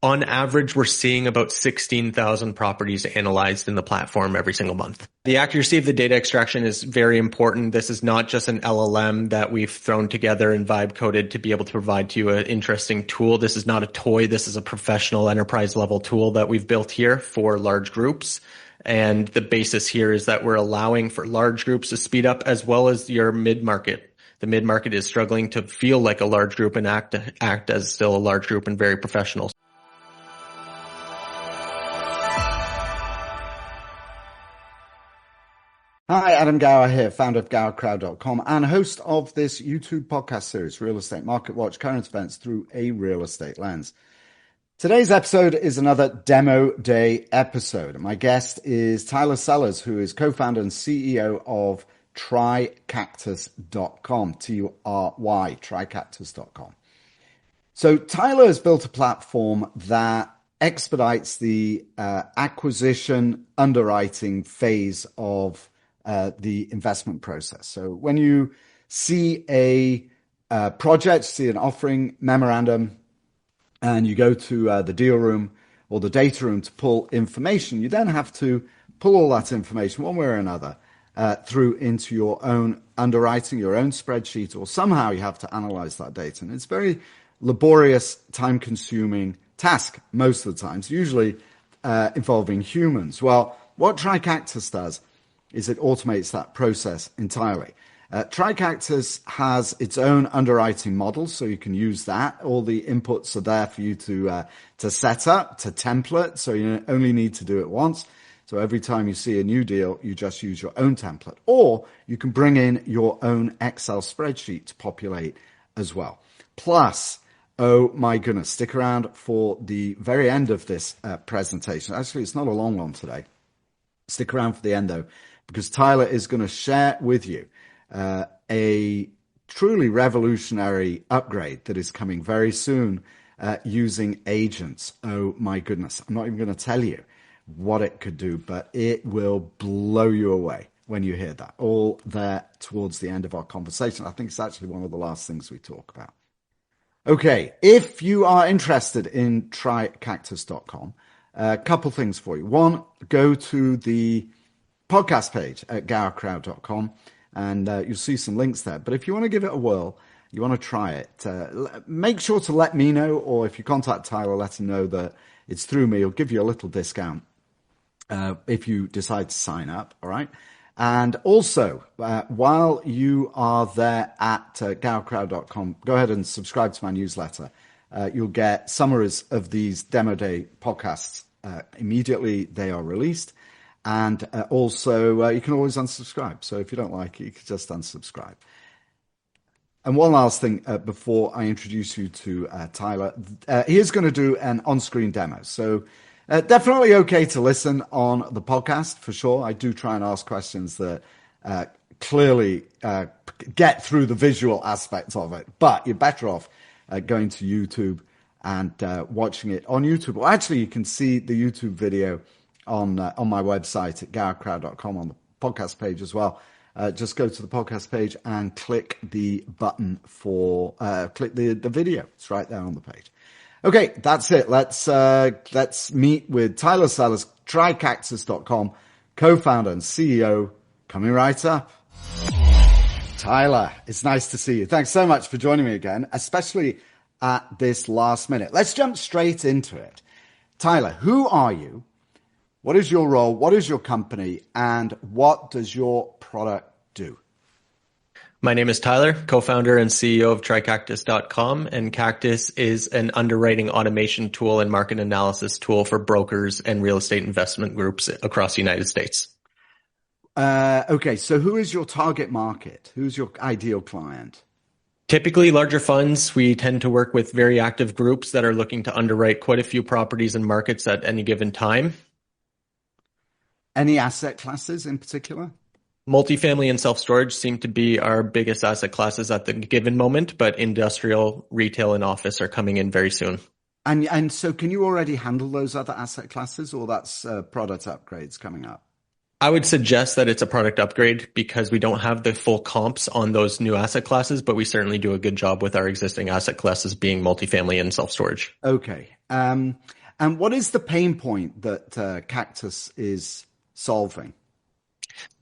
On average, we're seeing about 16,000 properties analyzed in the platform every single month. The accuracy of the data extraction is very important. This is not just an LLM that we've thrown together and vibe coded to be able to provide to you an interesting tool. This is not a toy. This is a professional enterprise level tool that we've built here for large groups. And the basis here is that we're allowing for large groups to speed up as well as your mid-market. The mid-market is struggling to feel like a large group and act as still a large group and very professional. Hi, Adam Gower here, founder of GowerCrowd.com and host of this YouTube podcast series, Real Estate Market Watch, current events through a real estate lens. Today's episode is another demo day episode. My guest is Tyler Sellers, who is co-founder and CEO of TryCactus.com, T-U-R-Y, TryCactus.com. So Tyler has built a platform that expedites the acquisition underwriting phase of the investment process. So when you see a project, see an offering memorandum, and you go to the deal room or the data room to pull information, you then have to pull all that information one way or another through into your own underwriting, your own spreadsheet, or somehow you have to analyze that data. And it's a very laborious, time-consuming task most of the times, usually involving humans. Well, what TryCactus does is it automates that process entirely. TryCactus has its own underwriting model, so you can use that. All the inputs are there for you to set up, to template, so you only need to do it once. So every time you see a new deal, you just use your own template. Or you can bring in your own Excel spreadsheet to populate as well. Plus, oh my goodness, stick around for the very end of this presentation. Actually, it's not a long one today. Stick around for the end, though, because Tyler is going to share with you a truly revolutionary upgrade that is coming very soon using agents. Oh my goodness. I'm not even going to tell you what it could do, but it will blow you away when you hear that. All there towards the end of our conversation. I think it's actually one of the last things we talk about. Okay, if you are interested in TryCactus.com, a couple things for you. One, go to the podcast page at GowerCrowd.com and you'll see some links there. But if you want to give it a whirl, you want to try it, make sure to let me know, or if you contact Tyler, let him know that it's through me. He'll give you a little discount if you decide to sign up, all right? And also, while you are there at GowerCrowd.com, go ahead and subscribe to my newsletter. You'll get summaries of these demo day podcasts immediately they are released. And also, you can always unsubscribe. So if you don't like it, you can just unsubscribe. And one last thing before I introduce you to Tyler. He is going to do an on-screen demo. So definitely okay to listen on the podcast, for sure. I do try and ask questions that clearly get through the visual aspects of it. But you're better off going to YouTube and watching it on YouTube. Well, actually, you can see the YouTube video on my website at GowerCrowd.com on the podcast page as well. Just go to the podcast page and click the button for click the video. It's right there on the page. Okay, that's it. Let's meet with Tyler Sellers, TryCactus.com, co-founder and CEO, coming right up. Tyler, it's nice to see you. Thanks so much for joining me again, especially at this last minute. Let's jump straight into it. Tyler, who are you? What is your role? What is your company? And what does your product do? My name is Tyler, co-founder and CEO of TryCactus.com, and Cactus is an underwriting automation tool and market analysis tool for brokers and real estate investment groups across the United States. Okay, so who is your target market? Who's your ideal client? Typically larger funds. We tend to work with very active groups that are looking to underwrite quite a few properties and markets at any given time. Any asset classes in particular? Multifamily and self-storage seem to be our biggest asset classes at the given moment, but industrial, retail, and office are coming in very soon. And so can you already handle those other asset classes, or that's product upgrades coming up? I would suggest that it's a product upgrade because we don't have the full comps on those new asset classes, but we certainly do a good job with our existing asset classes being multifamily and self-storage. Okay. And what is the pain point that Cactus is solving?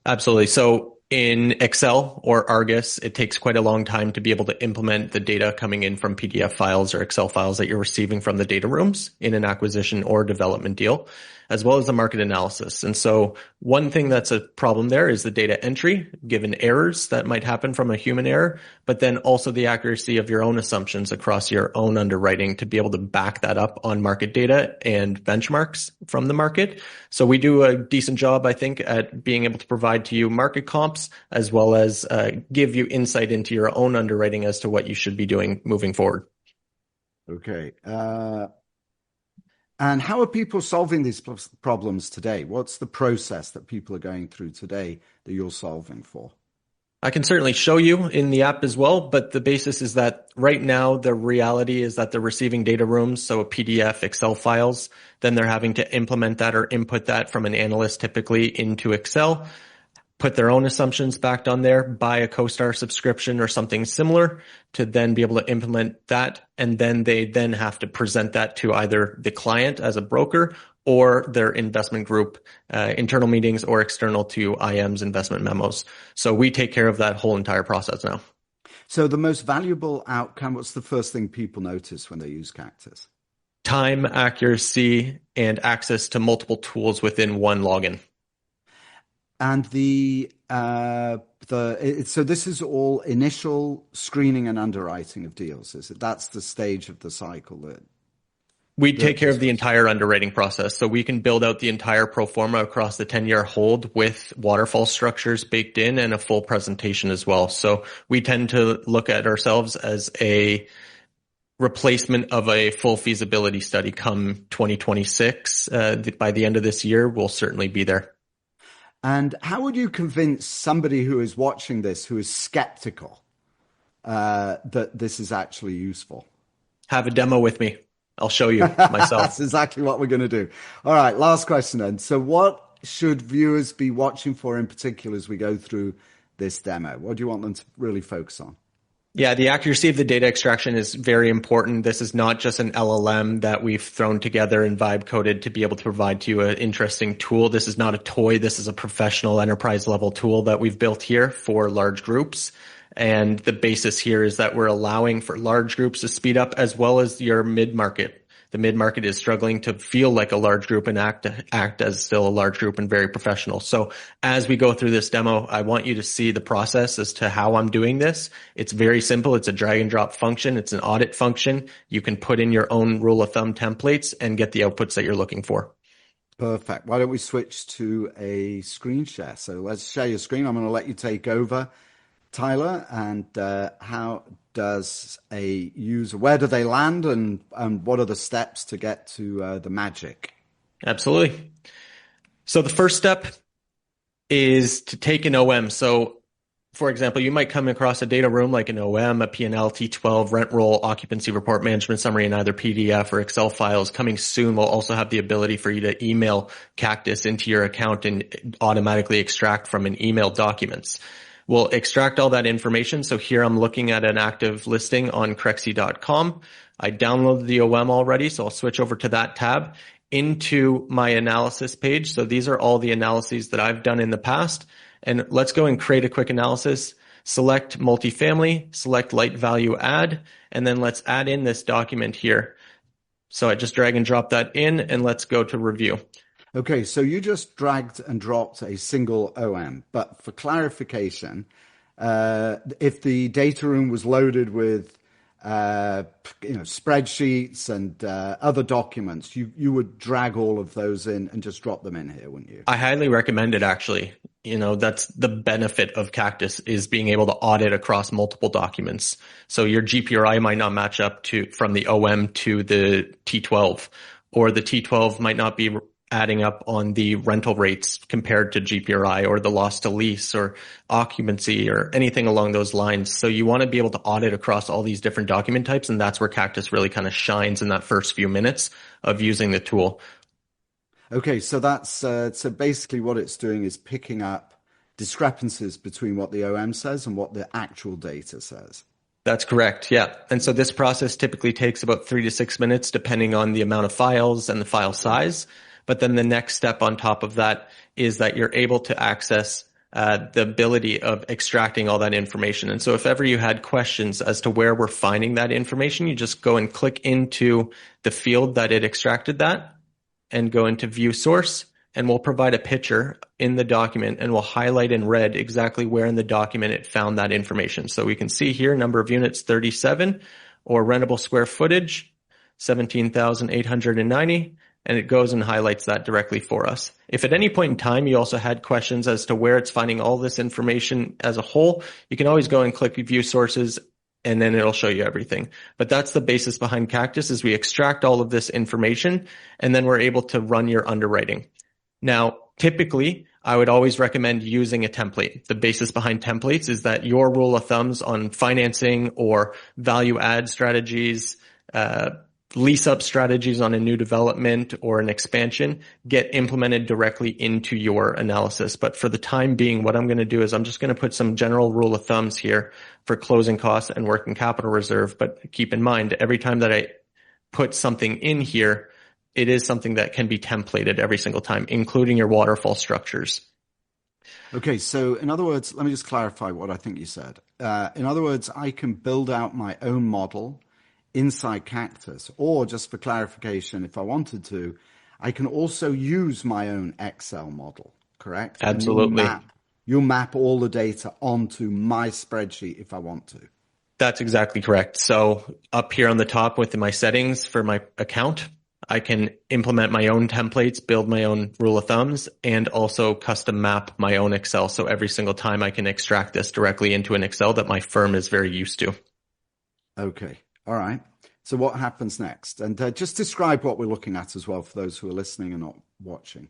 Absolutely. So in Excel or Argus, it takes quite a long time to be able to implement the data coming in from PDF files or Excel files that you're receiving from the data rooms in an acquisition or development deal, as well as the market analysis. And so one thing that's a problem there is the data entry, given errors that might happen from a human error, but then also the accuracy of your own assumptions across your own underwriting to be able to back that up on market data and benchmarks from the market. So we do a decent job, I think, at being able to provide to you market comps as well as give you insight into your own underwriting as to what you should be doing moving forward. Okay. And how are people solving these problems today? What's the process that people are going through today that you're solving for? I can certainly show you in the app as well, but the basis is that right now the reality is that they're receiving data rooms, so a PDF, Excel files, then they're having to implement that or input that from an analyst typically into Excel, put their own assumptions back on there, buy a CoStar subscription or something similar to then be able to implement that. And then they then have to present that to either the client as a broker or their investment group, internal meetings or external to IM's investment memos. So we take care of that whole entire process now. So the most valuable outcome, what's the first thing people notice when they use Cactus? Time, accuracy, and access to multiple tools within one login. And so this is all initial screening and underwriting of deals, is it? That's the stage of the cycle that We take care of the entire underwriting process. So we can build out the entire pro forma across the 10-year hold with waterfall structures baked in and a full presentation as well. So we tend to look at ourselves as a replacement of a full feasibility study come 2026. By the end of this year, we'll certainly be there. And how would you convince somebody who is watching this, who is skeptical, that this is actually useful? Have a demo with me. I'll show you myself. That's exactly what we're going to do. All right, last question then. So what should viewers be watching for in particular as we go through this demo? What do you want them to really focus on? Yeah, the accuracy of the data extraction is very important. This is not just an LLM that we've thrown together and vibe coded to be able to provide to you an interesting tool. This is not a toy. This is a professional enterprise level tool that we've built here for large groups. And the basis here is that we're allowing for large groups to speed up as well as your mid-market. The mid-market is struggling to feel like a large group and act as still a large group and very professional. So as we go through this demo, I want you to see the process as to how I'm doing this. It's very simple. It's a drag and drop function. It's an audit function. You can put in your own rule of thumb templates and get the outputs that you're looking for. Perfect. Why don't we switch to a screen share? So let's share your screen. I'm going to let you take over, Tyler, and how does a user, where do they land and what are the steps to get to the magic? Absolutely. So the first step is to take an OM. So for example, you might come across a data room like an OM, a P&L, T12, rent roll, occupancy report, management summary in either PDF or Excel files. Coming soon, we'll also have the ability for you to email Cactus into your account and automatically extract from an email documents. We'll extract all that information. So here I'm looking at an active listing on Crexy.com. I downloaded the OM already, so I'll switch over to that tab into my analysis page. So these are all the analyses that I've done in the past. And let's go and create a quick analysis. Select multifamily, select light value add, and then let's add in this document here. So I just drag and drop that in and let's go to review. Okay, so you just dragged and dropped a single OM, but for clarification, if the data room was loaded with spreadsheets and other documents, you would drag all of those in and just drop them in here, wouldn't you? I highly recommend it, actually. That's the benefit of Cactus is being able to audit across multiple documents. So your GPRI might not match up from the OM to the T12, or the T12 might not be adding up on the rental rates compared to GPRI or the loss to lease or occupancy or anything along those lines. So you want to be able to audit across all these different document types. And that's where Cactus really kind of shines in that first few minutes of using the tool. Okay, so that's so basically what it's doing is picking up discrepancies between what the OM says and what the actual data says. That's correct. Yeah. And so this process typically takes about 3 to 6 minutes, depending on the amount of files and the file size. But then the next step on top of that is that you're able to access the ability of extracting all that information. And so if ever you had questions as to where we're finding that information, you just go and click into the field that it extracted that and go into view source, and we'll provide a picture in the document and we'll highlight in red exactly where in the document it found that information. So we can see here number of units 37 or rentable square footage 17,890, and it goes and highlights that directly for us. If at any point in time you also had questions as to where it's finding all this information as a whole, you can always go and click view sources and then it'll show you everything. But that's the basis behind Cactus, is we extract all of this information and then we're able to run your underwriting. Now, typically, I would always recommend using a template. The basis behind templates is that your rule of thumbs on financing or value add strategies, lease up strategies on a new development or an expansion get implemented directly into your analysis. But for the time being, what I'm going to do is I'm just going to put some general rule of thumbs here for closing costs and working capital reserve. But keep in mind, every time that I put something in here, it is something that can be templated every single time, including your waterfall structures. Okay, so in other words, let me just clarify what I think you said. In other words, I can build out my own model inside Cactus, or just for clarification, if I wanted to, I can also use my own Excel model, correct? Absolutely. And you'll map all the data onto my spreadsheet if I want to. That's exactly correct. So up here on the top within my settings for my account, I can implement my own templates, build my own rule of thumbs, and also custom map my own Excel. So every single time I can extract this directly into an Excel that my firm is very used to. Okay. All right. So what happens next? And just describe what we're looking at as well for those who are listening and not watching.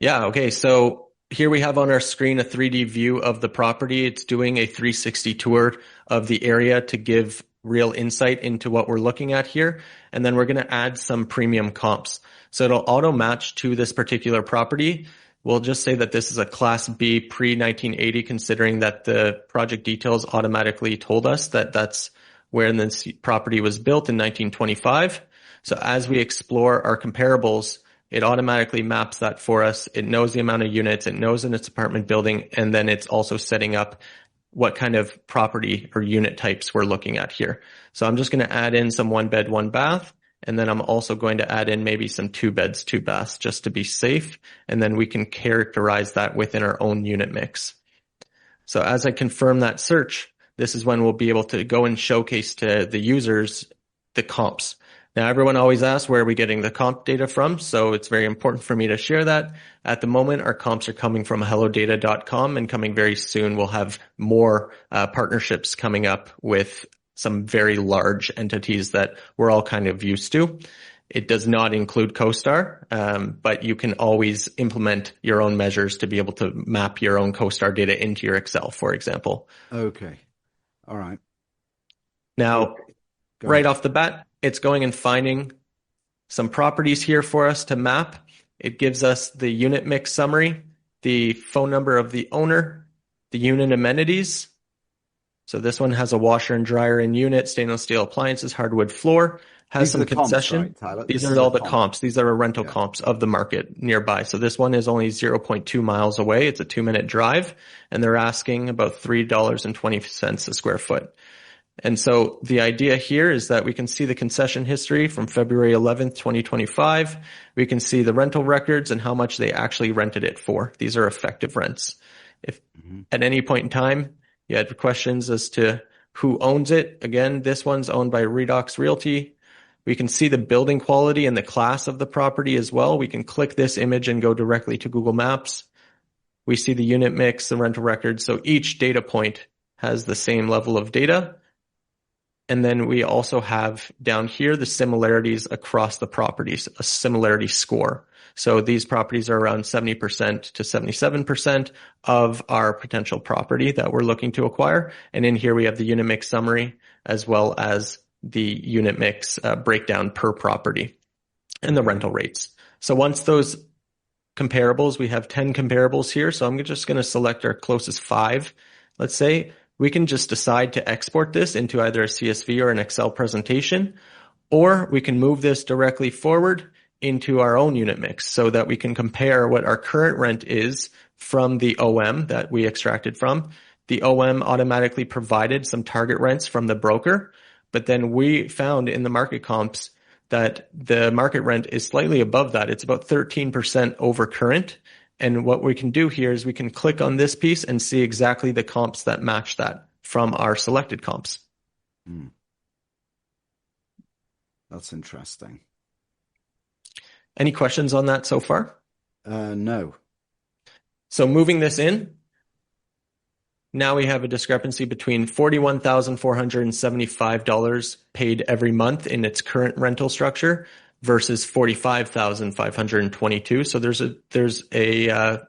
Yeah. Okay. So here we have on our screen a 3D view of the property. It's doing a 360 tour of the area to give real insight into what we're looking at here. And then we're going to add some premium comps. So it'll auto match to this particular property. We'll just say that this is a Class B pre-1980, considering that the project details automatically told us that that's where this property was built in 1925. So as we explore our comparables, it automatically maps that for us. It knows the amount of units, it knows in its apartment building, and then it's also setting up what kind of property or unit types we're looking at here. So I'm just going to add in some 1 bed, 1 bath, and then I'm also going to add in maybe some 2 beds, 2 baths just to be safe. And then we can characterize that within our own unit mix. So as I confirm that search, this is when we'll be able to go and showcase to the users the comps. Now, everyone always asks, where are we getting the comp data from? So it's very important for me to share that. At the moment, our comps are coming from hellodata.com, and coming very soon, we'll have more partnerships coming up with some very large entities that we're all kind of used to. It does not include CoStar, but you can always implement your own measures to be able to map your own CoStar data into your Excel, for example. Okay. All right. Now, right off the bat, it's going and finding some properties here for us to map. It gives us the unit mix summary, the phone number of the owner, the unit amenities. So this one has a washer and dryer in unit, stainless steel appliances, hardwood floor, has some concession. Comps, right, Tyler? These are all the comps. These are rental comps of the market nearby. So this one is only 0.2 miles away. It's a 2-minute drive, and they're asking about $3.20 a square foot. And so the idea here is that we can see the concession history from February 11th, 2025. We can see the rental records and how much they actually rented it for. These are effective rents. If at any point in time you had questions as to who owns it, again, this one's owned by Redox Realty. We can see the building quality and the class of the property as well. We can click this image and go directly to Google Maps. We see the unit mix, the rental records. So each data point has the same level of data. And then we also have down here the similarities across the properties, a similarity score. So these properties are around 70% to 77% of our potential property that we're looking to acquire. And in here we have the unit mix summary as well as the unit mix breakdown per property and the rental rates. So once those comparables. We have 10 comparables here. So I'm just going to select our closest 5. Let's say we can just decide to export this into either a CSV or an Excel presentation, or we can move this directly forward into our own unit mix so that we can compare what our current rent is from the OM that we extracted from. The OM automatically provided some target rents from the broker, but then we found in the market comps that the market rent is slightly above that. It's about 13% over current. And what we can do here is we can click on this piece and see exactly the comps that match that from our selected comps. That's interesting. Any questions on that so far? No. So moving this in, now we have a discrepancy between $41,475 paid every month in its current rental structure versus $45,522. So there's a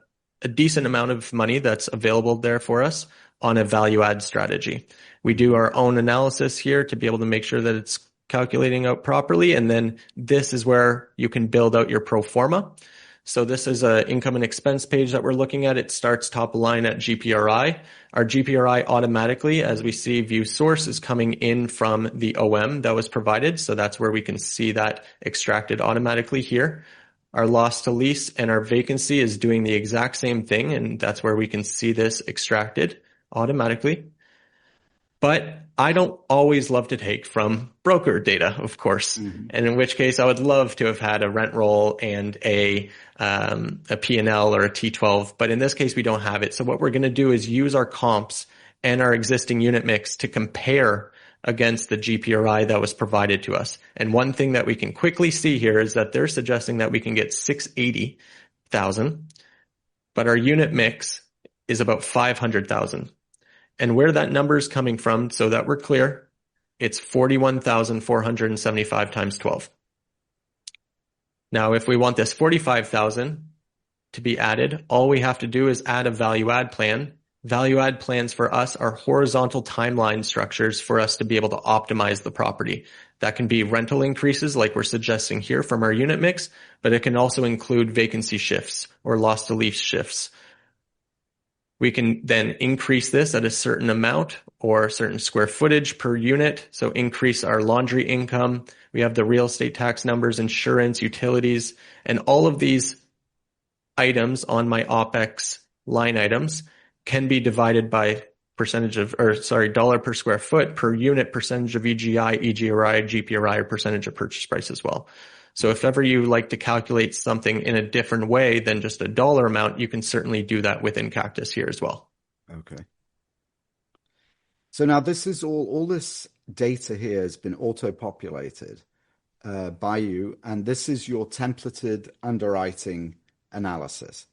decent amount of money that's available there for us on a value add strategy. We do our own analysis here to be able to make sure that it's calculating out properly. And then this is where you can build out your pro forma. So this is an income and expense page that we're looking at. It starts top line at GPRI. Our GPRI automatically, as we see, view source is coming in from the OM that was provided. So that's where we can see that extracted automatically here. Our loss to lease and our vacancy is doing the exact same thing. And that's where we can see this extracted automatically. But I don't always love to take from broker data, of course. And in which case I would love to have had a rent roll and a P&L or a T12. But in this case, we don't have it. So what we're going to do is use our comps and our existing unit mix to compare against the GPRI that was provided to us. And one thing that we can quickly see here is that they're suggesting that we can get 680,000, but our unit mix is about 500,000. And where that number is coming from, so that we're clear, it's 41,475 times 12. Now, if we want this 45,000 to be added, all we have to do is add a value add plan. Value add plans for us are horizontal timeline structures for us to be able to optimize the property. That can be rental increases like we're suggesting here from our unit mix, but it can also include vacancy shifts or loss to lease shifts. We can then increase this at a certain amount or a certain square footage per unit. So increase our laundry income. We have the real estate tax numbers, insurance, utilities, and all of these items on my OPEX line items can be divided by dollar per square foot per unit, percentage of EGI, EGRI, GPRI, or percentage of purchase price as well. So if ever you like to calculate something in a different way than just a dollar amount, you can certainly do that within Cactus here as well. Okay. So now this is all this data here has been auto-populated by you, and this is your templated underwriting analysis.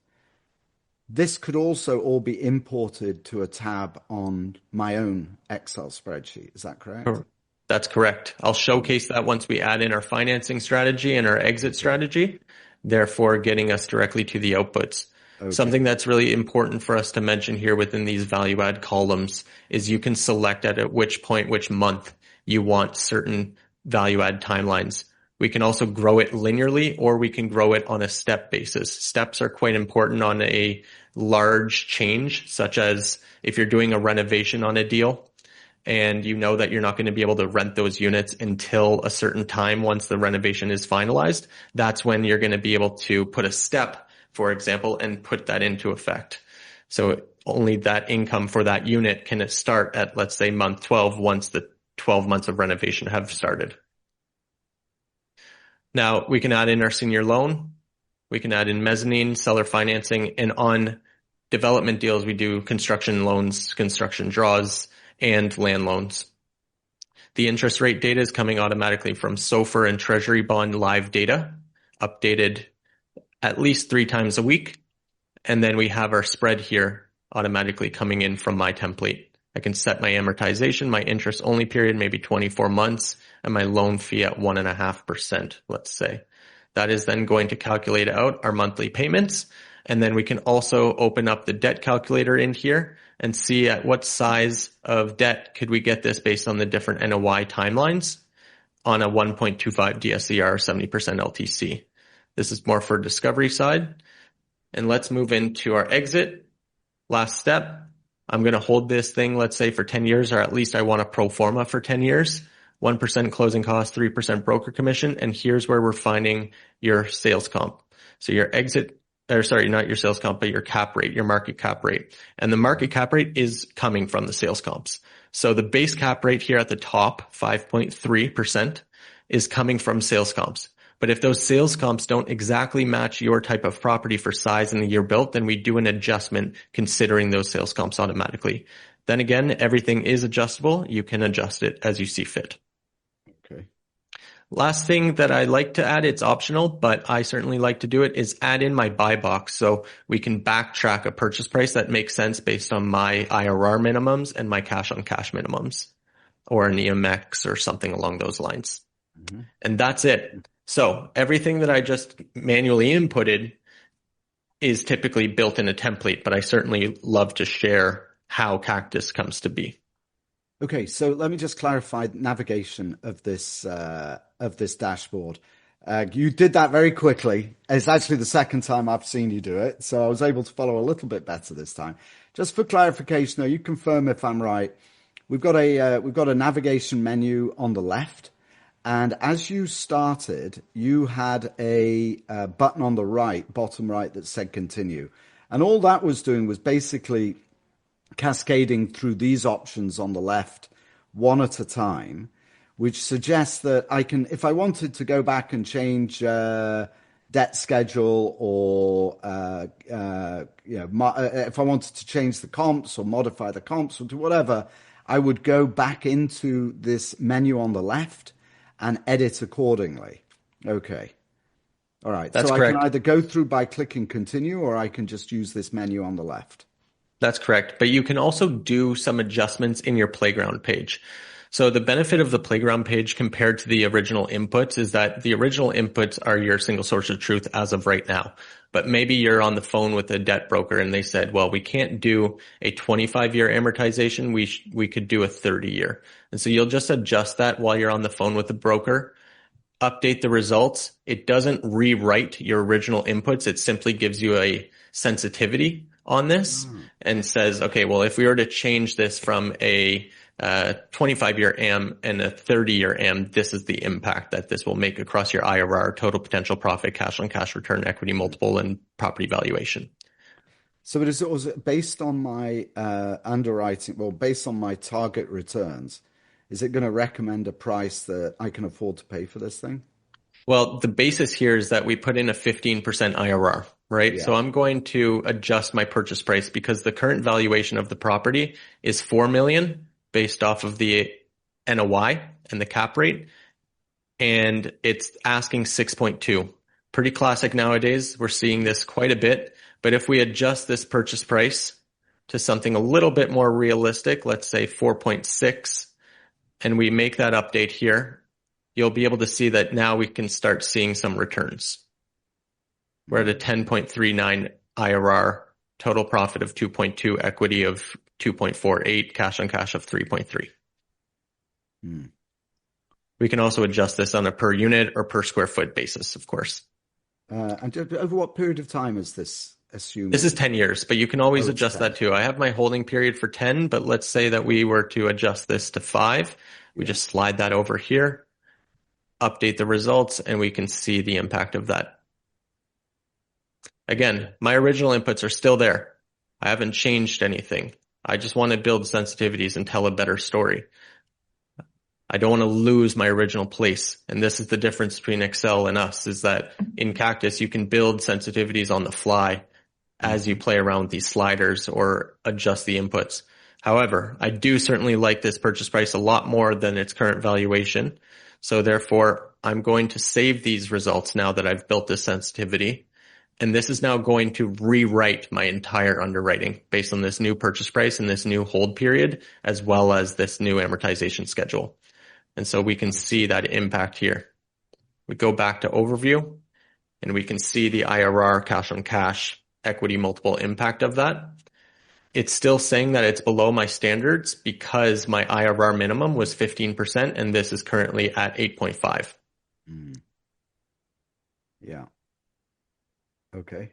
This could also all be imported to a tab on my own Excel spreadsheet. Is that correct? Sure. That's correct. I'll showcase that once we add in our financing strategy and our exit strategy, therefore getting us directly to the outputs. Okay. Something that's really important for us to mention here within these value add columns is you can select at which point, which month you want certain value add timelines. We can also grow it linearly or we can grow it on a step basis. Steps are quite important on a large change, such as if you're doing a renovation on a deal and you know that you're not going to be able to rent those units until a certain time once the renovation is finalized. That's when you're going to be able to put a step, for example, and put that into effect. So only that income for that unit can start at, let's say, month 12 once the 12 months of renovation have started. Now we can add in our senior loan. We can add in mezzanine, seller financing, and on development deals, we do construction loans, construction draws, and land loans. The interest rate data is coming automatically from SOFR and Treasury bond live data, updated at least 3 times a week. And then we have our spread here automatically coming in from my template. I can set my amortization, my interest only period, maybe 24 months, and my loan fee at 1.5%, let's say. That is then going to calculate out our monthly payments. And then we can also open up the debt calculator in here and see at what size of debt could we get this based on the different NOI timelines on a 1.25 DSCR, 70% LTC. This is more for discovery side. And let's move into our exit. Last step. I'm going to hold this thing, let's say for 10 years, or at least I want a pro forma for 10 years, 1% closing cost, 3% broker commission. And here's where we're finding your sales comp. So your exit, or sorry, not your sales comp, but your cap rate, your market cap rate. And the market cap rate is coming from the sales comps. So the base cap rate here at the top, 5.3%, is coming from sales comps. But if those sales comps don't exactly match your type of property for size and the year built, then we do an adjustment considering those sales comps automatically. Then again, everything is adjustable. You can adjust it as you see fit. Okay. Last thing that I like to add, it's optional, but I certainly like to do it, is add in my buy box so we can backtrack a purchase price that makes sense based on my IRR minimums and my cash on cash minimums, or an EMX or something along those lines. Mm-hmm. And that's it. So everything that I just manually inputted is typically built in a template, but I certainly love to share how Cactus comes to be. Okay, so let me just clarify navigation of this dashboard. You did that very quickly. It's actually the second time I've seen you do it, so I was able to follow a little bit better this time. Just for clarification, though, you confirm if I'm right. We've got a navigation menu on the left. And as you started, you had a button on the right, bottom right, that said continue. And all that was doing was basically cascading through these options on the left, one at a time, which suggests that I can, if I wanted to go back and change debt schedule, or if I wanted to change the comps or modify the comps or do whatever, I would go back into this menu on the left and edit accordingly. Okay. All right. That's so correct. I can either go through by clicking continue, or I can just use this menu on the left. That's correct. But you can also do some adjustments in your playground page. So the benefit of the playground page compared to the original inputs is that the original inputs are your single source of truth as of right now. But maybe you're on the phone with a debt broker and they said, well, we can't do a 25-year amortization. We could do a 30-year. And so you'll just adjust that while you're on the phone with the broker, update the results. It doesn't rewrite your original inputs. It simply gives you a sensitivity on this and says, okay, well, if we were to change this from a 25-year AM and a 30-year AM, this is the impact that this will make across your IRR, total potential profit, cash on cash return, equity multiple, and property valuation. So was it based on my underwriting, well, based on my target returns, is it going to recommend a price that I can afford to pay for this thing? Well, the basis here is that we put in a 15% IRR, right? Yeah. So I'm going to adjust my purchase price because the current valuation of the property is $4 million based off of the NOI and the cap rate. And it's asking 6.2. Pretty classic nowadays. We're seeing this quite a bit. But if we adjust this purchase price to something a little bit more realistic, let's say 4.6, and we make that update here, you'll be able to see that now we can start seeing some returns. We're at a 10.39 IRR, total profit of 2.2, equity of 2.48, cash on cash of 3.3. We can also adjust this on a per unit or per square foot basis, of course. And over what period of time is this assumed? This is 10 years, but you can always adjust 10. That too. I have my holding period for 10, but let's say that we were to adjust this to 5. We just slide that over here, update the results, and we can see the impact of that. Again, my original inputs are still there. I haven't changed anything. I just want to build sensitivities and tell a better story. I don't want to lose my original place. And this is the difference between Excel and us, is that in Cactus, you can build sensitivities on the fly as you play around with these sliders or adjust the inputs. However, I do certainly like this purchase price a lot more than its current valuation. So therefore, I'm going to save these results now that I've built this sensitivity. And this is now going to rewrite my entire underwriting based on this new purchase price and this new hold period, as well as this new amortization schedule. And so we can see that impact here. We go back to overview and we can see the IRR, cash on cash, equity multiple impact of that. It's still saying that it's below my standards because my IRR minimum was 15% and this is currently at 8.5. Yeah. Okay.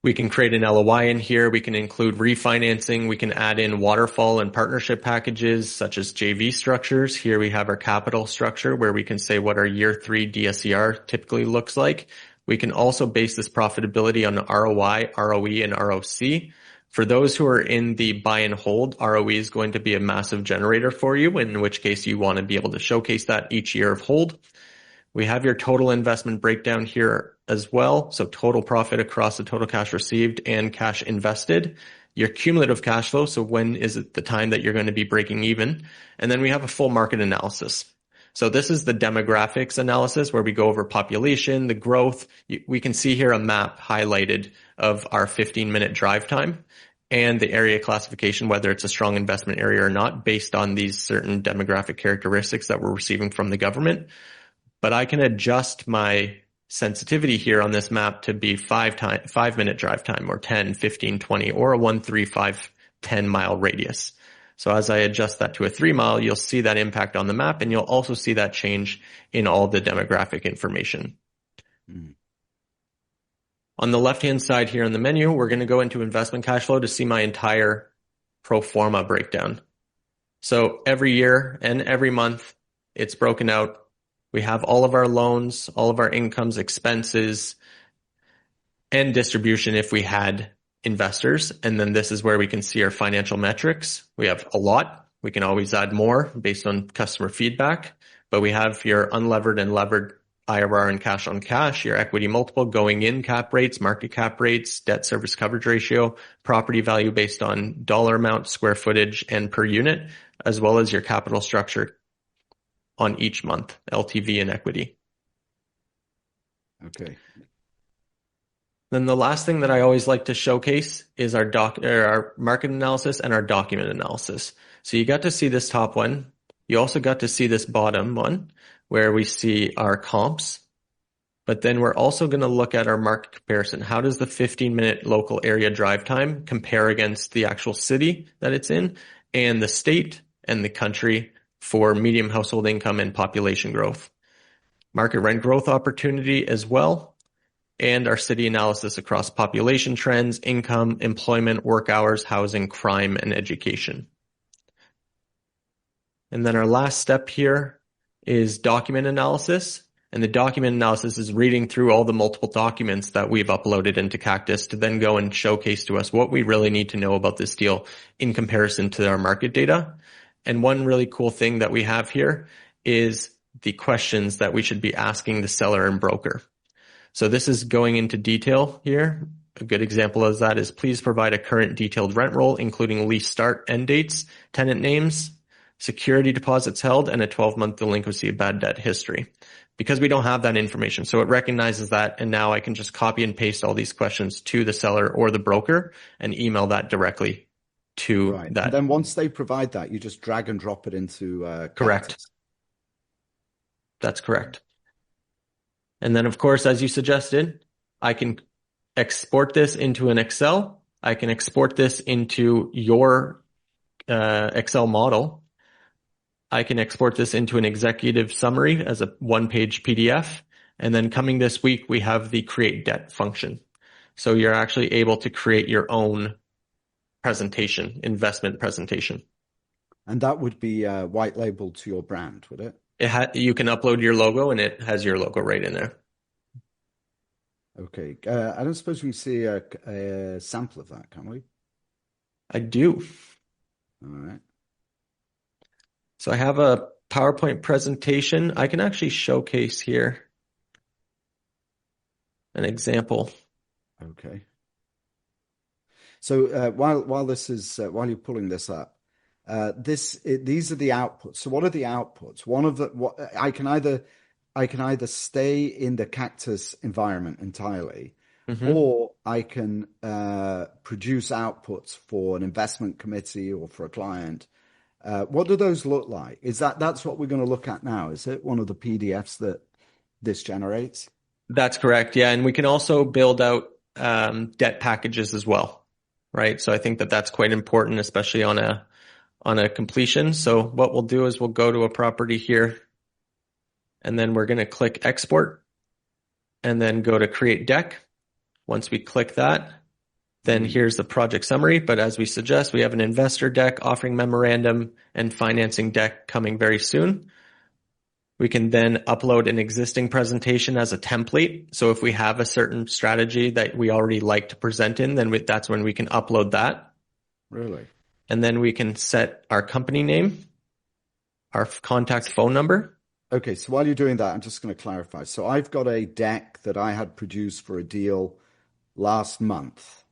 We can create an LOI in here. We can include refinancing. We can add in waterfall and partnership packages such as JV structures. Here we have our capital structure where we can say what our year 3 DSCR typically looks like. We can also base this profitability on ROI, ROE, and ROC. For those who are in the buy and hold, ROE is going to be a massive generator for you, in which case you want to be able to showcase that each year of hold. We have your total investment breakdown here as well. So total profit across the total cash received and cash invested. Your cumulative cash flow. So when is it the time that you're going to be breaking even? And then we have a full market analysis. So this is the demographics analysis where we go over population, the growth. We can see here a map highlighted of our 15-minute drive time and the area classification, whether it's a strong investment area or not, based on these certain demographic characteristics that we're receiving from the government. But I can adjust my sensitivity here on this map to be 5-minute drive time or 10, 15, 20, or a 1, 3, 5, 10 mile radius. So as I adjust that to a 3 mile, you'll see that impact on the map, and you'll also see that change in all the demographic information. On the left-hand side here in the menu, we're going to go into investment cash flow to see my entire pro forma breakdown. So every year and every month, it's broken out. We have all of our loans, all of our incomes, expenses, and distribution if we had investors. And then this is where we can see our financial metrics. We have a lot. We can always add more based on customer feedback. But we have your unlevered and levered IRR and cash on cash, your equity multiple, going in cap rates, market cap rates, debt service coverage ratio, property value based on dollar amount, square footage, and per unit, as well as your capital structure on each month, LTV and equity. Okay. Then the last thing that I always like to showcase is our market analysis and our document analysis. So you got to see this top one. You also got to see this bottom one where we see our comps. But then we're also going to look at our market comparison. How does the 15-minute local area drive time compare against the actual city that it's in and the state and the country for medium household income and population growth? Market rent growth opportunity as well, and our city analysis across population trends, income, employment, work hours, housing, crime, and education. And then our last step here is document analysis. And the document analysis is reading through all the multiple documents that we've uploaded into Cactus to then go and showcase to us what we really need to know about this deal in comparison to our market data. And one really cool thing that we have here is the questions that we should be asking the seller and broker. So this is going into detail here. A good example of that is please provide a current detailed rent roll, including lease start end dates, tenant names, security deposits held, and a 12-month delinquency of bad debt history. Because we don't have that information. So it recognizes that, and now I can just copy and paste all these questions to the seller or the broker and email that directly to that. And then once they provide that, you just drag and drop it into Correct. Cactus. That's correct. And then, of course, as you suggested, I can export this into an Excel. I can export this into your Excel model. I can export this into an executive summary as a one-page PDF. And then coming this week, we have the create debt function. So you're actually able to create your own presentation, investment presentation. And that would be white labeled to your brand, would it? You can upload your logo and it has your logo right in there. Okay. I don't suppose we can see a sample of that, can we? I do. All right. So I have a PowerPoint presentation. I can actually showcase here an example. Okay. So while this is while you're pulling this up, these are the outputs. So what are the outputs? I can either stay in the Cactus environment entirely, or I can produce outputs for an investment committee or for a client. What do those look like? That's what we're going to look at now? Is it one of the PDFs that this generates? That's correct. Yeah, and we can also build out debt packages as well, right? So I think that that's quite important, especially on a completion. So what we'll do is we'll go to a property here, and then we're going to click export, and then go to create deck. Once we click that, Then here's the project summary. But as we suggest, we have an investor deck, offering memorandum, and financing deck coming very soon. We can then upload an existing presentation as a template. So if we have a certain strategy that we already like to present in, then that's when we can upload that. Really? And then we can set our company name, our contact phone number. Okay, so while you're doing that, I'm just going to clarify. So I've got a deck that I had produced for a deal last month,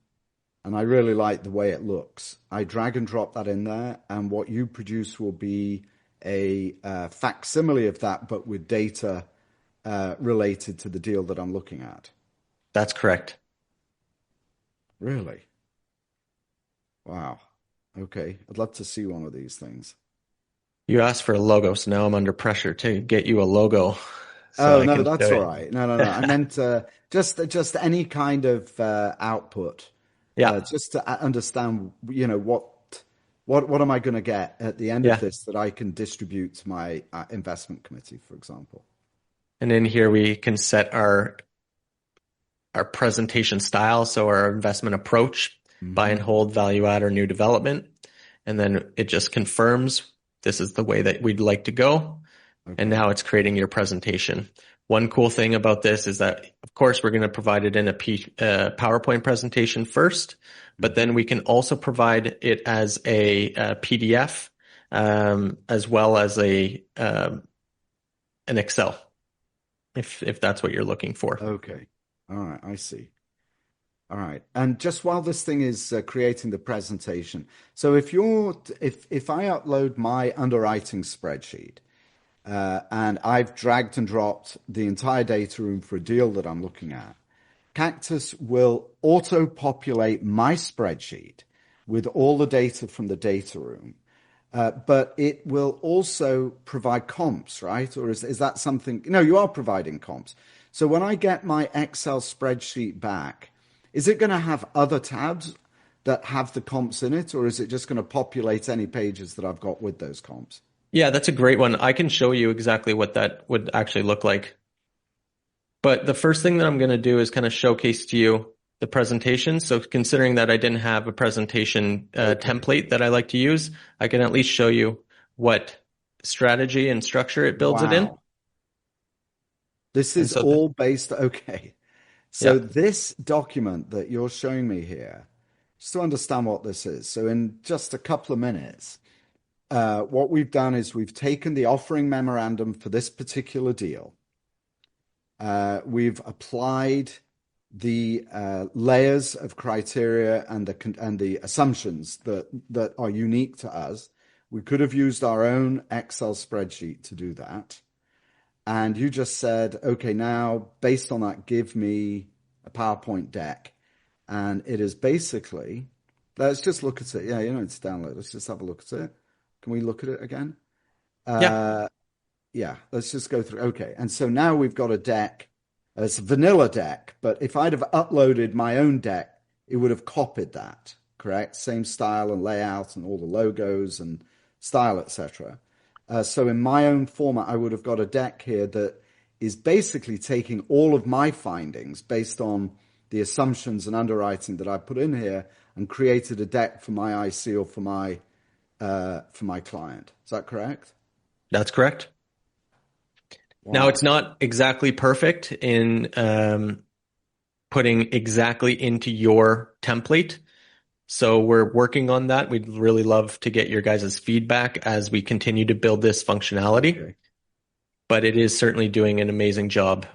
and I really like the way it looks. I drag and drop that in there, and what you produce will be a facsimile of that, but with data related to the deal that I'm looking at. That's correct. Really? Wow. Okay, I'd love to see one of these things. You asked for a logo, so now I'm under pressure to get you a logo. Oh, no, that's all right. No. I meant just any kind of output, Yeah. just to understand, what am I going to get at the end of this that I can distribute to my investment committee, for example. And in here we can set our presentation style, so our investment approach, buy and hold, value add, or new development. And then it just confirms this is the way that we'd like to go. Okay. And now it's creating your presentation. One cool thing about this is that, of course, we're going to provide it in a PowerPoint presentation first, but then we can also provide it as a PDF, as well as an Excel, if that's what you're looking for. Okay. All right. I see. All right. And just while this thing is creating the presentation, so if I upload my underwriting spreadsheet, and I've dragged and dropped the entire data room for a deal that I'm looking at, Cactus will auto-populate my spreadsheet with all the data from the data room. But it will also provide comps, right? Or is that something? No, you are providing comps. So when I get my Excel spreadsheet back, is it going to have other tabs that have the comps in it, or is it just going to populate any pages that I've got with those comps? Yeah, that's a great one. I can show you exactly what that would actually look like. But the first thing that I'm going to do is kind of showcase to you the presentation. So considering that I didn't have a presentation template that I like to use, I can at least show you what strategy and structure it builds it in. This is all based, okay. So this document that you're showing me here, just to understand what this is. So in just a couple of minutes, what we've done is we've taken the offering memorandum for this particular deal. We've applied the layers of criteria and the assumptions that are unique to us. We could have used our own Excel spreadsheet to do that. And you just said, okay, now based on that, give me a PowerPoint deck. And it is basically, let's just look at it. Yeah, you know, it's download. Let's just have a look at it. Can we look at it again? Yeah, let's just go through. Okay, and so now we've got a deck. It's a vanilla deck, but if I'd have uploaded my own deck, it would have copied that, correct? Same style and layout and all the logos and style, etc. So in my own format, I would have got a deck here that is basically taking all of my findings based on the assumptions and underwriting that I put in here and created a deck for my IC or for my client. Is that correct? That's correct. Wow. Now, it's not exactly perfect in putting exactly into your template. So we're working on that. We'd really love to get your guys' feedback as we continue to build this functionality. Okay. But it is certainly doing an amazing job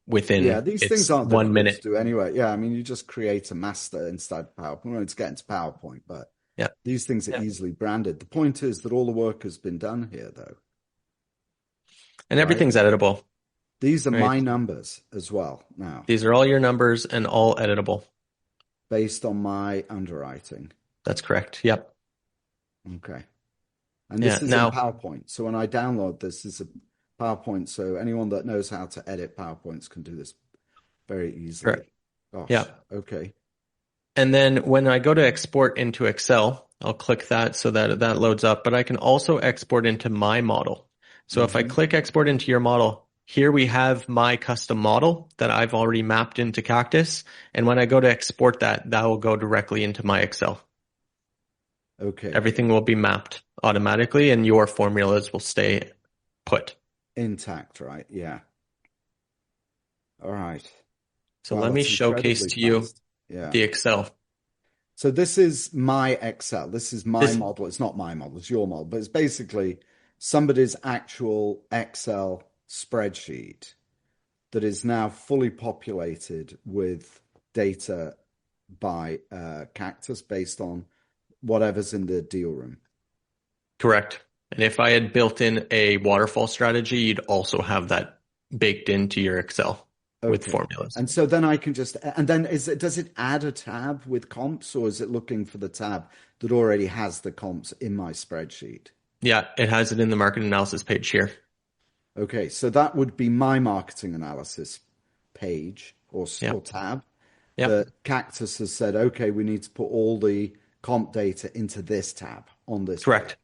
within these things aren't 1 minute. To do anyway. Yeah, I mean, you just create a master inside PowerPoint. Well, it's getting to PowerPoint, but these things are easily branded. The point is that all the work has been done here, though. And everything's editable. These are my numbers as well now. These are all your numbers and all editable. Based on my underwriting. That's correct. Yep. Okay. And this is in PowerPoint. So when I download this is a PowerPoint. So anyone that knows how to edit PowerPoints can do this very easily. Correct. Gosh. Yeah. Okay. And then when I go to export into Excel, I'll click that so that that loads up. But I can also export into my model. So if I click export into your model, Here we have my custom model that I've already mapped into Cactus. And when I go to export that, that will go directly into my Excel. Okay. Everything will be mapped automatically and your formulas will stay put. Intact, right? Yeah. All right. So Wow, let me that's showcase incredibly to you fast. Yeah. the Excel. So this is my Excel. This is my This, model. It's not my model, it's your model, but it's basically somebody's actual Excel spreadsheet that is now fully populated with data by Cactus based on whatever's in the deal room. correct. And if I had built in a waterfall strategy, you'd also have that baked into your Excel with Okay. formulas. And so then I can just, and then does it add a tab with comps or is it looking for the tab that already has the comps in my spreadsheet? Yeah, it has it in the market analysis page here. Okay, so that would be my marketing analysis page or Yep. tab Yep. that Cactus has said, okay, we need to put all the comp data into this tab on this page. Correct.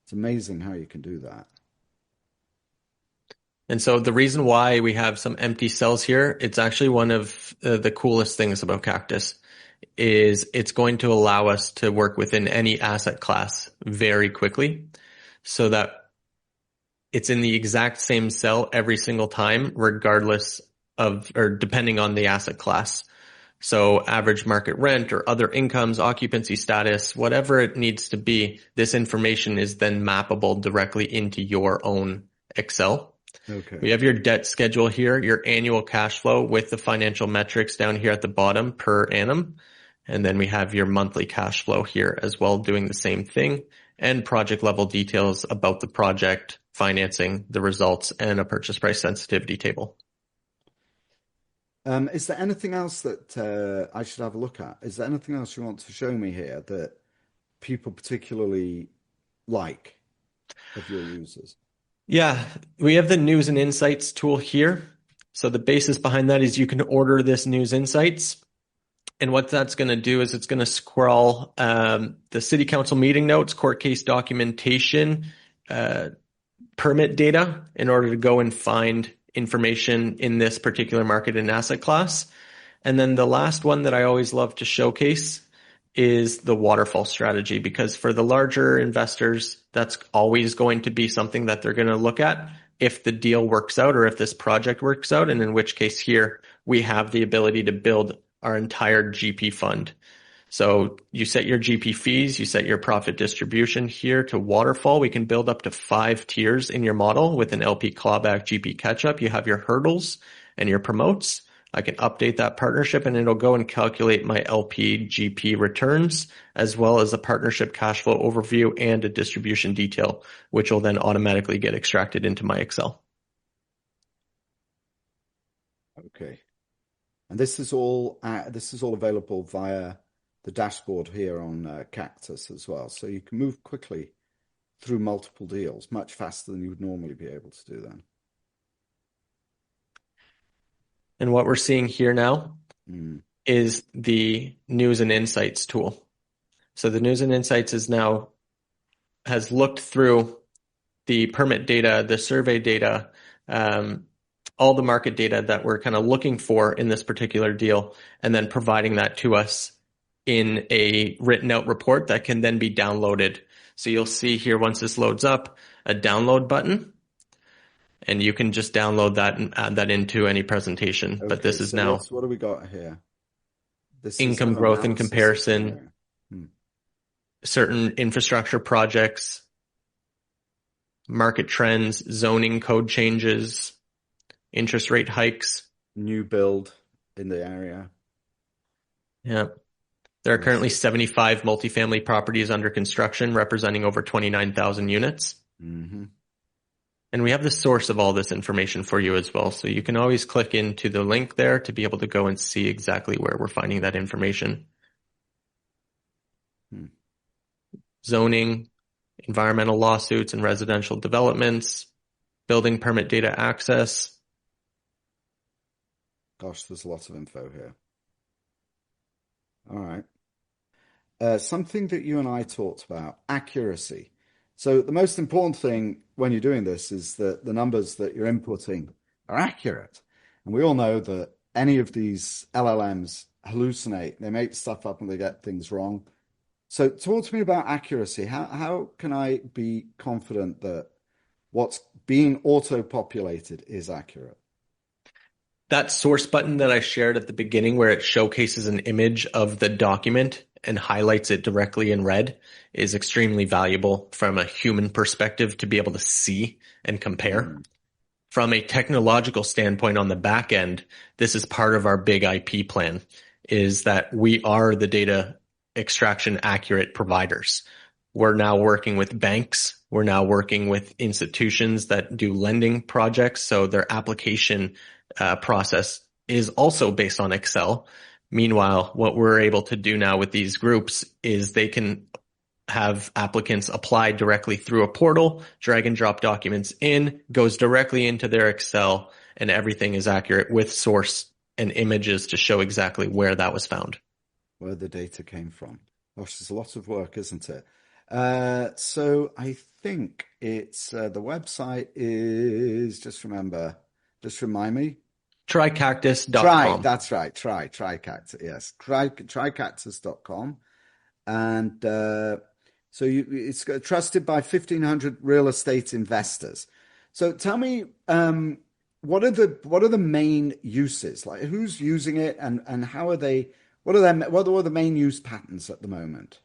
It's amazing how you can do that. And so the reason why we have some empty cells here, it's actually one of the coolest things about Cactus is it's going to allow us to work within any asset class very quickly so that it's in the exact same cell every single time, regardless of or depending on the asset class. So average market rent or other incomes, occupancy status, whatever it needs to be, this information is then mappable directly into your own Excel. Okay. We have your debt schedule here, your annual cash flow with the financial metrics down here at the bottom per annum. And then we have your monthly cash flow here as well, doing the same thing, and project level details about the project, financing, the results, and a purchase price sensitivity table. Is there anything else that I should have a look at? Is there anything else you want to show me here that people particularly like of your users? Yeah, we have the news and insights tool here. So the basis behind that is you can order this news insights. And what that's going to do is it's going to scroll the city council meeting notes, court case documentation, uh, permit data in order to go and find information in this particular market and asset class. And then the last one that I always love to showcase is the waterfall strategy, because for the larger investors, that's always going to be something that they're going to look at if the deal works out or if this project works out. And in which case here, we have the ability to build our entire GP fund. So you set your GP fees, you set your profit distribution here to waterfall. We can build up to 5 tiers in your model with an LP clawback, GP catch-up. You have your hurdles and your promotes. I can update that partnership and it'll go and calculate my LP GP returns as well as a partnership cash flow overview and a distribution detail, which will then automatically get extracted into my Excel. Okay. And this is all available via the dashboard here on Cactus as well. So you can move quickly through multiple deals, much faster than you would normally be able to do then. And what we're seeing here now Mm. is the news and insights tool. So the news and insights has looked through the permit data, the survey data, all the market data that we're kind of looking for in this particular deal, and then providing that to us in a written out report that can then be downloaded. So you'll see here once this loads up, a download button, and you can just download that and add that into any presentation. But Okay, this is so now what do we got here? This is income an growth in analysis of the comparison, area. Hmm. certain infrastructure projects, market trends, zoning code changes, interest rate hikes. New build in the area. Yeah. There are I currently see. 75 multifamily properties under construction, representing over 29,000 units. Hmm. And we have the source of all this information for you as well. So you can always click into the link there to be able to go and see exactly where we're finding that information. Hmm. Zoning, environmental lawsuits and residential developments, building permit data access. Gosh, there's lots of info here. All right. Something that you and I talked about, accuracy. So the most important thing when you're doing this is that the numbers that you're inputting are accurate. And we all know that any of these LLMs hallucinate. They make stuff up and they get things wrong. So talk to me about accuracy. How can I be confident that what's being auto-populated is accurate? That source button that I shared at the beginning, where it showcases an image of the document and highlights it directly in red, is extremely valuable from a human perspective to be able to see and compare. Mm. From a technological standpoint on the back end, this is part of our big IP plan, is that we are the data extraction accurate providers. We're now working with banks. We're now working with institutions that do lending projects. So their application process is also based on Excel. Meanwhile, what we're able to do now with these groups is they can have applicants apply directly through a portal, drag and drop documents in, goes directly into their Excel, and everything is accurate with source and images to show exactly where that was found. Where the data came from. Gosh, there's a lot of work, isn't it? So I think it's the website is just remind me. Trycactus.com. That's right. Tricactus. Yes. Tricactus.com. And it's trusted by 1,500 real estate investors. So tell me, what are the main uses? Like who's using it and how are they, what are the main use patterns at the moment?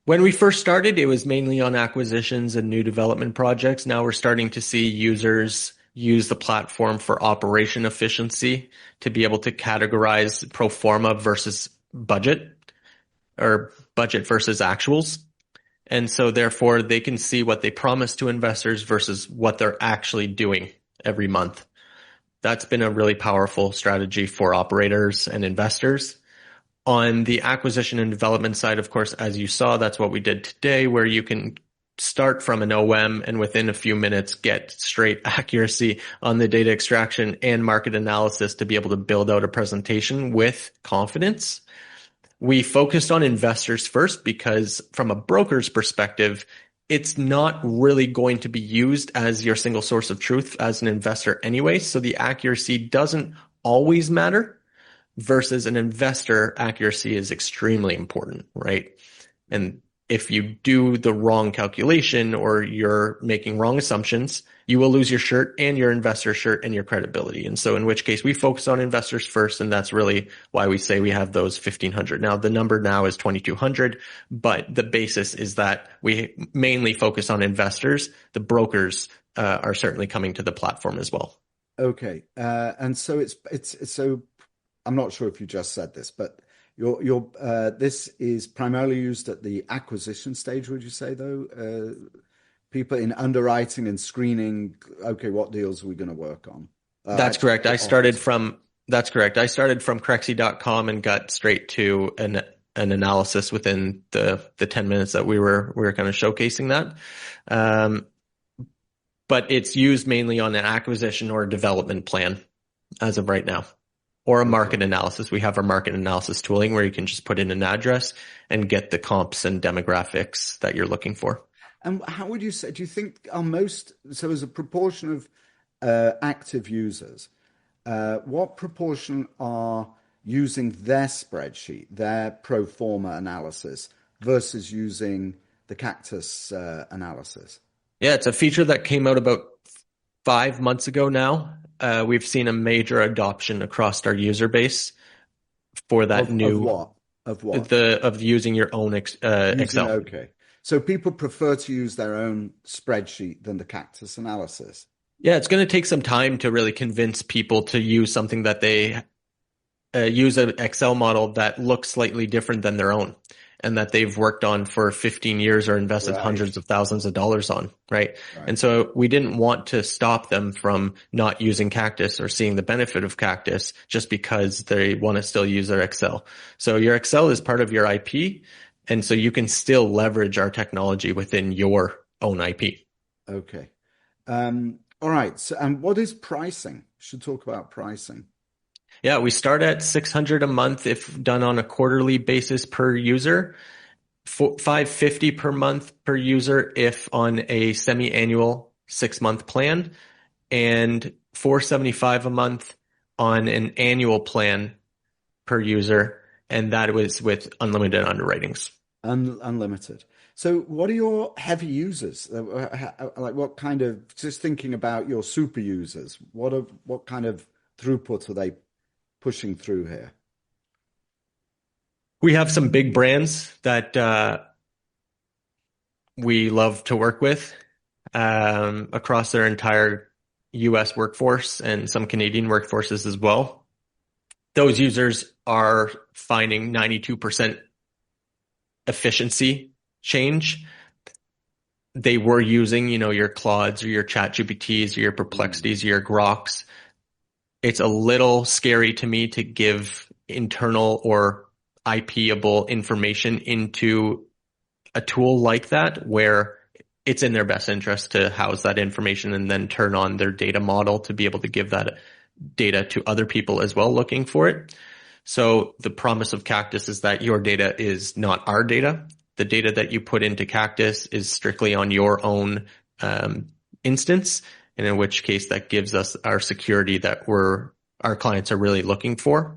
When we first started, it was mainly on acquisitions and new development projects. Now we're starting to see users use the platform for operation efficiency to be able to categorize pro forma versus budget or budget versus actuals. And so therefore they can see what they promise to investors versus what they're actually doing every month. That's been a really powerful strategy for operators and investors. On the acquisition and development side, of course, as you saw, that's what we did today, where you can start from an OM and within a few minutes get straight accuracy on the data extraction and market analysis to be able to build out a presentation with confidence. We focused on investors first because from a broker's perspective, it's not really going to be used as your single source of truth as an investor anyway. So the accuracy doesn't always matter versus an investor, accuracy is extremely important, right? And if you do the wrong calculation or you're making wrong assumptions, you will lose your shirt and your investor shirt and your credibility. And so in which case we focus on investors first. And that's really why we say we have those 1,500. Now the number now is 2,200, but the basis is that we mainly focus on investors. The brokers are certainly coming to the platform as well. Okay. And so it's so I'm not sure if you just said this, but your this is primarily used at the acquisition stage, would you say, though? People in underwriting and screening, okay, what deals are we going to work on? That's correct. That's correct. I started from Crexy.com and got straight to an analysis within the 10 minutes that we were kind of showcasing that. But it's used mainly on an acquisition or development plan as of right now. Or a market analysis. We have our market analysis tooling where you can just put in an address and get the comps and demographics that you're looking for. And how would you say, do you think so as a proportion of active users, what proportion are using their spreadsheet, their pro forma analysis versus using the Cactus analysis? Yeah, it's a feature that came out about 5 months ago now. We've seen a major adoption across our user base for that of using your own Excel. Okay. So people prefer to use their own spreadsheet than the Cactus analysis. Yeah, it's going to take some time to really convince people to use something that they use an Excel model that looks slightly different than their own and that they've worked on for 15 years or invested hundreds of thousands of dollars on, right? And so we didn't want to stop them from not using Cactus or seeing the benefit of Cactus just because they want to still use their Excel. So your Excel is part of your IP, and so you can still leverage our technology within your own IP. Okay. All right. So, and what is pricing? Should talk about pricing. Yeah, we start at $600 a month if done on a quarterly basis per user. $550 per month per user if on a semi-annual 6-month plan, and $475 a month on an annual plan per user, and that was with unlimited underwritings. Unlimited. So, what are your heavy users? Like, what kind of? Just thinking about your super users. What kind of throughput are they pushing through here? We have some big brands that we love to work with across their entire US workforce and some Canadian workforces as well. Those users are finding 92% efficiency change. They were using, your Claudes or your ChatGPTs or your Perplexities or your Groks. It's a little scary to me to give internal or IP-able information into a tool like that where it's in their best interest to house that information and then turn on their data model to be able to give that data to other people as well looking for it. So the promise of Cactus is that your data is not our data. The data that you put into Cactus is strictly on your own instance, and in which case that gives us our security that our clients are really looking for.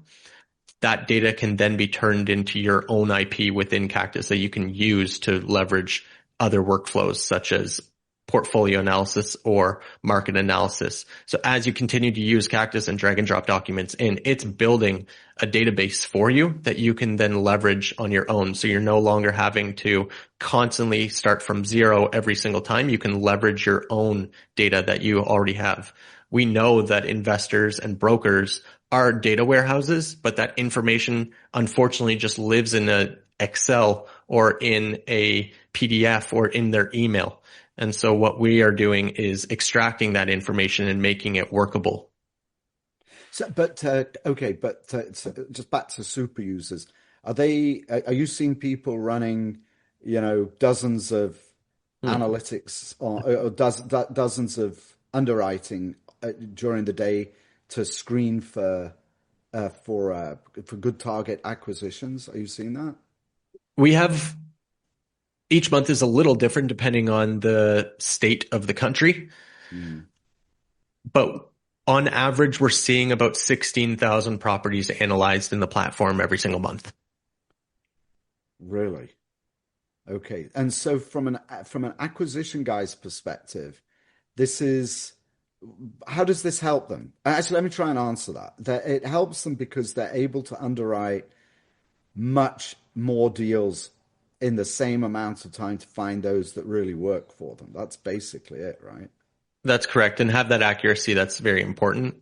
That data can then be turned into your own IP within Cactus that you can use to leverage other workflows such as portfolio analysis or market analysis. So as you continue to use Cactus and drag and drop documents in, it's building a database for you that you can then leverage on your own. So you're no longer having to constantly start from zero every single time. You can leverage your own data that you already have. We know that investors and brokers are data warehouses, but that information unfortunately just lives in a Excel or in a PDF or in their email. And so what we are doing is extracting that information and making it workable. So, so just back to super users. Are you seeing people running, dozens of analytics or dozens of underwriting during the day to screen for good target acquisitions? Are you seeing that? We have each month is a little different depending on the state of the country. But on average, we're seeing about 16,000 properties analyzed in the platform every single month. Really? Okay. And so from an acquisition guy's perspective, how does this help them? Actually, let me try and answer that. It helps them because they're able to underwrite much more deals in the same amount of time to find those that really work for them. That's basically it, right? That's correct. And have that accuracy. That's very important.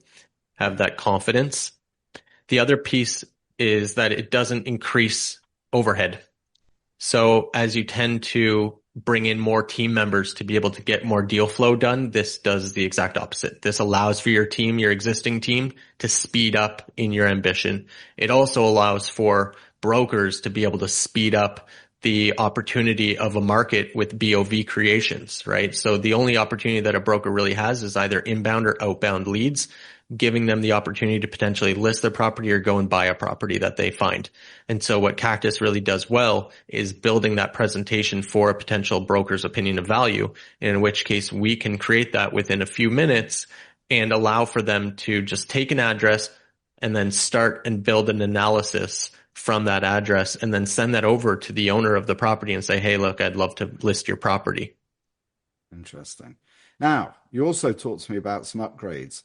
Have that confidence. The other piece is that it doesn't increase overhead. So as you tend to bring in more team members to be able to get more deal flow done, this does the exact opposite. This allows for your team, your existing team, to speed up in your ambition. It also allows for brokers to be able to speed up the opportunity of a market with BOV creations, right? So the only opportunity that a broker really has is either inbound or outbound leads, giving them the opportunity to potentially list their property or go and buy a property that they find. And so what Cactus really does well is building that presentation for a potential broker's opinion of value, in which case we can create that within a few minutes and allow for them to just take an address and then start and build an analysis from that address and then send that over to the owner of the property and say, hey, look, I'd love to list your property. Interesting. Now, you also talked to me about some upgrades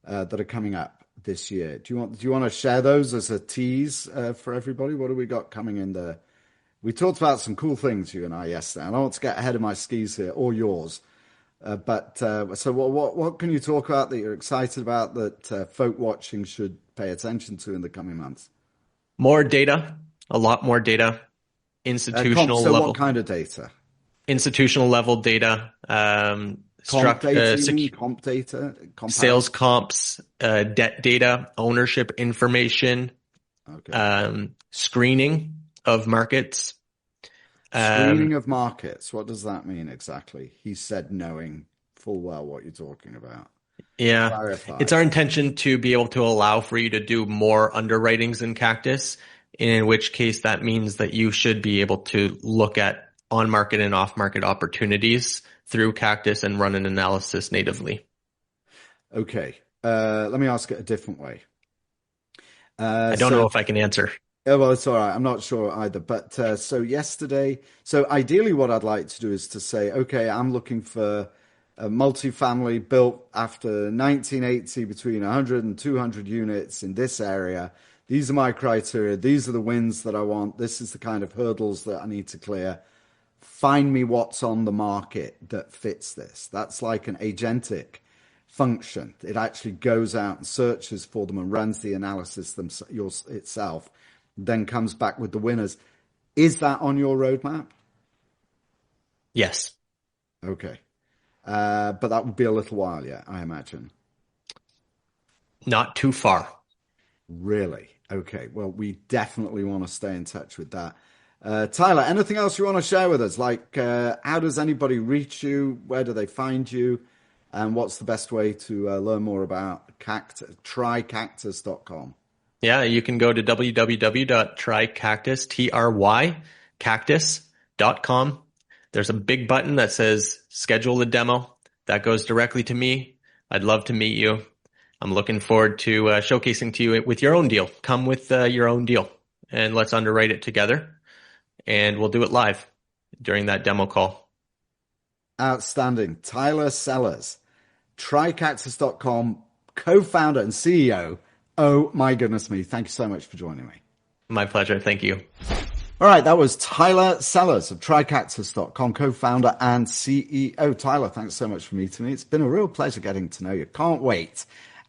that are coming up this year. Do you want to share those as a tease for everybody? What do we got coming in there? We talked about some cool things, you and I, yesterday. I don't want to get ahead of my skis here, or yours. So what can you talk about that you're excited about that folk watching should pay attention to in the coming months? More data, a lot more data, institutional level. What kind of data? Institutional level data, Comp data, you mean comp data? Sales comps, debt data, ownership information, screening of markets. Screening of markets. What does that mean exactly? He said knowing full well what you're talking about. Yeah. Clarify. It's our intention to be able to allow for you to do more underwritings in Cactus in which case that means that you should be able to look at on-market and off-market opportunities through Cactus and run an analysis natively. Okay. Let me ask it a different way. I don't know if I can answer. Yeah, well, it's all right. I'm not sure either. But so ideally, what I'd like to do is to say, okay, I'm looking for a multifamily built after 1980 between 100 and 200 units in this area. These are my criteria. These are the wins that I want. This is the kind of hurdles that I need to clear. Find me what's on the market that fits this. That's like an agentic function. It actually goes out and searches for them and runs the analysis itself, then comes back with the winners. Is that on your roadmap? Yes. Okay. But that would be a little while yet, I imagine. Not too far. Really? Okay. Well, we definitely want to stay in touch with that. Tyler, anything else you want to share with us? Like, how does anybody reach you? Where do they find you? And what's the best way to learn more about trycactus.com? Yeah, you can go to www.trycactus.com. There's a big button that says schedule a demo. That goes directly to me. I'd love to meet you. I'm looking forward to showcasing to you with your own deal. Come with your own deal and let's underwrite it together. And we'll do it live during that demo call. Outstanding. Tyler Sellers, trycactus.com, co-founder and CEO. Oh my goodness me. Thank you so much for joining me. My pleasure. Thank you. All right. That was Tyler Sellers of trycactus.com, co-founder and CEO. Tyler, thanks so much for meeting me. It's been a real pleasure getting to know you. Can't wait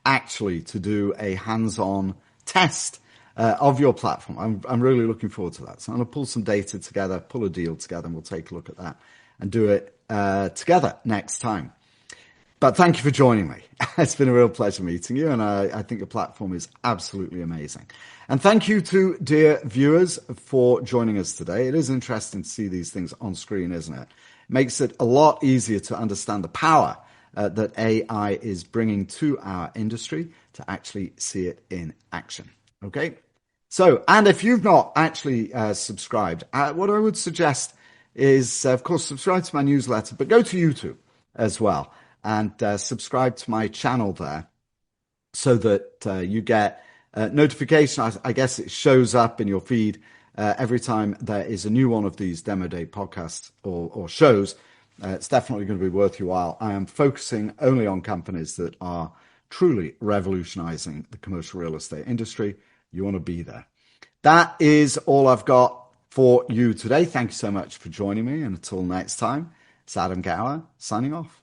actually to do a hands-on test of your platform. I'm really looking forward to that. So I'm going to pull some data together, pull a deal together, and we'll take a look at that and do it together next time. But thank you for joining me. It's been a real pleasure meeting you, and I think your platform is absolutely amazing. And thank you to dear viewers for joining us today. It is interesting to see these things on screen, isn't it? It makes it a lot easier to understand the power that AI is bringing to our industry, to actually see it in action. Okay? So, and if you've not actually subscribed, what I would suggest is, of course, subscribe to my newsletter, but go to YouTube as well and subscribe to my channel there so that you get notification. I guess it shows up in your feed every time there is a new one of these Demo Day podcasts or shows. It's definitely going to be worth your while. I am focusing only on companies that are truly revolutionizing the commercial real estate industry. You want to be there. That is all I've got for you today. Thank you so much for joining me. And until next time, it's Adam Gower signing off.